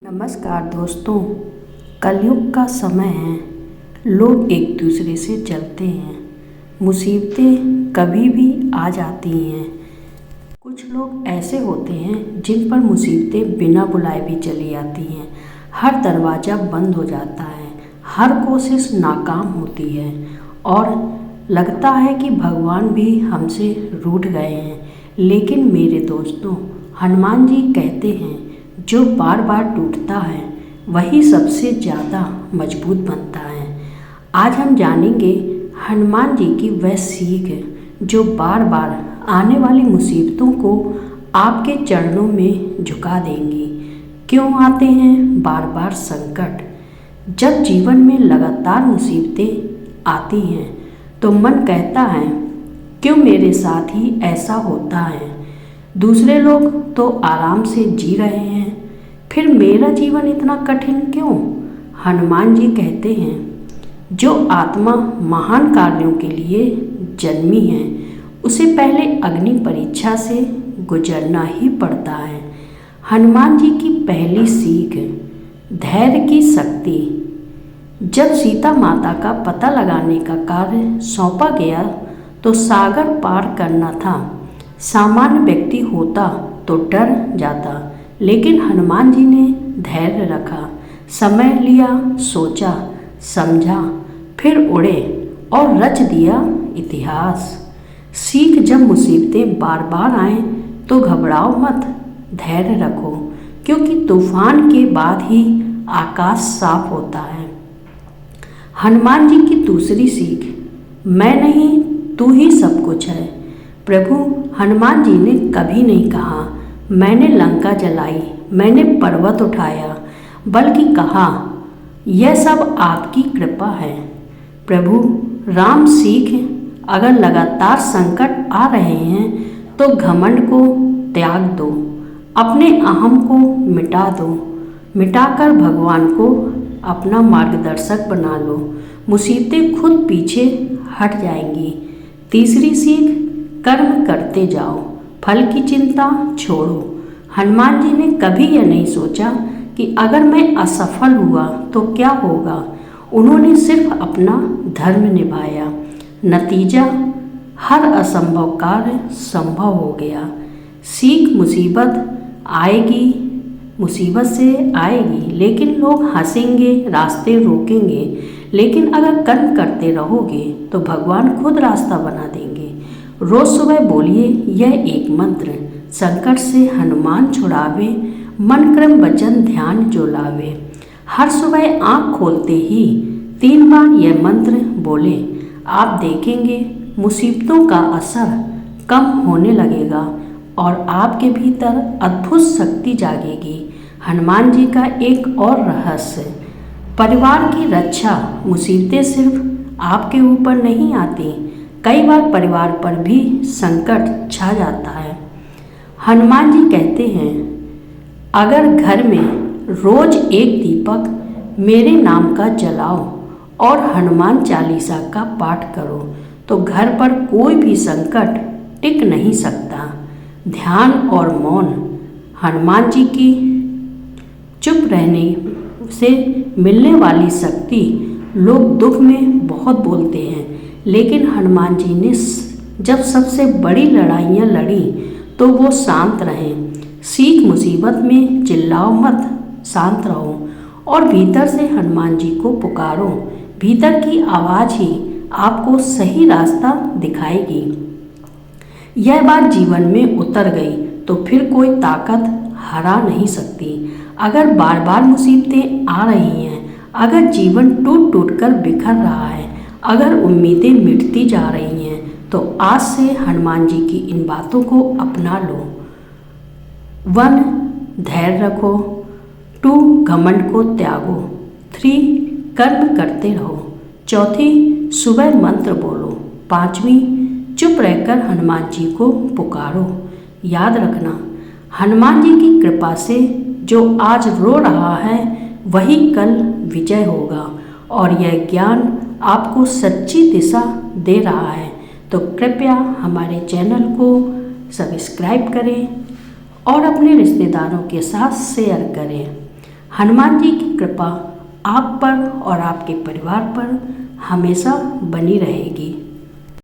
नमस्कार दोस्तों। कलयुग का समय है। लोग एक दूसरे से जलते हैं। मुसीबतें कभी भी आ जाती हैं। कुछ लोग ऐसे होते हैं जिन पर मुसीबतें बिना बुलाए भी चली आती हैं। हर दरवाज़ा बंद हो जाता है, हर कोशिश नाकाम होती है और लगता है कि भगवान भी हमसे रूठ गए हैं। लेकिन मेरे दोस्तों, हनुमान जी कहते हैं, जो बार बार टूटता है वही सबसे ज़्यादा मजबूत बनता है। आज हम जानेंगे हनुमान जी की वह सीख जो बार बार आने वाली मुसीबतों को आपके चरणों में झुका देंगी। क्यों आते हैं बार बार संकट? जब जीवन में लगातार मुसीबतें आती हैं तो मन कहता है, क्यों मेरे साथ ही ऐसा होता है? दूसरे लोग तो आराम से जी रहे हैं, फिर मेरा जीवन इतना कठिन क्यों? हनुमान जी कहते हैं, जो आत्मा महान कार्यों के लिए जन्मी है उसे पहले अग्नि परीक्षा से गुजरना ही पड़ता है। हनुमान जी की पहली सीख, धैर्य की शक्ति। जब सीता माता का पता लगाने का कार्य सौंपा गया तो सागर पार करना था। सामान्य व्यक्ति होता तो डर जाता, लेकिन हनुमान जी ने धैर्य रखा, समय लिया, सोचा, समझा, फिर उड़े और रच दिया इतिहास। सीख, जब मुसीबतें बार बार आएं तो घबराओ मत, धैर्य रखो, क्योंकि तूफान के बाद ही आकाश साफ होता है। हनुमान जी की दूसरी सीख, मैं नहीं तू ही सब कुछ है। प्रभु हनुमान जी ने कभी नहीं कहा, मैंने लंका जलाई, मैंने पर्वत उठाया, बल्कि कहा, यह सब आपकी कृपा है। प्रभु राम सीख, अगर लगातार संकट आ रहे हैं तो घमंड को त्याग दो, अपने अहम को मिटा दो, मिटाकर भगवान को अपना मार्गदर्शक बना लो। मुसीबतें खुद पीछे हट जाएंगी। तीसरी सीख, कर्म करते जाओ, फल की चिंता छोड़ो। हनुमान जी ने कभी यह नहीं सोचा कि अगर मैं असफल हुआ तो क्या होगा। उन्होंने सिर्फ अपना धर्म निभाया। नतीजा, हर असंभव कार्य संभव हो गया। सीख, मुसीबत से आएगी, लेकिन लोग हंसेंगे, रास्ते रोकेंगे, लेकिन अगर कर्म करते रहोगे तो भगवान खुद रास्ता बना देंगे। रोज सुबह बोलिए यह एक मंत्र, संकट से हनुमान छुड़ावे, मन क्रम वचन ध्यान जो लावे। हर सुबह आँख खोलते ही 3 बार यह मंत्र बोले, आप देखेंगे मुसीबतों का असर कम होने लगेगा और आपके भीतर अद्भुत शक्ति जागेगी। हनुमान जी का एक और रहस्य, परिवार की रक्षा। मुसीबतें सिर्फ आपके ऊपर नहीं आती, कई बार परिवार पर भी संकट छा जाता है। हनुमान जी कहते हैं, अगर घर में रोज एक दीपक मेरे नाम का जलाओ और हनुमान चालीसा का पाठ करो तो घर पर कोई भी संकट टिक नहीं सकता। ध्यान और मौन, हनुमान जी की चुप रहने से मिलने वाली शक्ति। लोग दुख में बहुत बोलते हैं, लेकिन हनुमान जी ने जब सबसे बड़ी लड़ाइयाँ लड़ी तो वो शांत रहे। सीख, मुसीबत में चिल्लाओ मत, शांत रहो और भीतर से हनुमान जी को पुकारो। भीतर की आवाज़ ही आपको सही रास्ता दिखाएगी। यह बात जीवन में उतर गई तो फिर कोई ताकत हरा नहीं सकती। अगर बार बार मुसीबतें आ रही हैं, अगर जीवन टूट टूट कर बिखर रहा है, अगर उम्मीदें मिटती जा रही हैं, तो आज से हनुमान जी की इन बातों को अपना लो। 1, धैर्य रखो। 2, घमंड को त्यागो। 3, कर्म करते रहो। 4, सुबह मंत्र बोलो। 5वीं, चुप रहकर हनुमान जी को पुकारो। याद रखना, हनुमान जी की कृपा से जो आज रो रहा है वही कल विजय होगा और यह ज्ञान आपको सच्ची दिशा दे रहा है। तो कृपया हमारे चैनल को सब्सक्राइब करें और अपने रिश्तेदारों के साथ शेयर करें। हनुमान जी की कृपा आप पर और आपके परिवार पर हमेशा बनी रहेगी।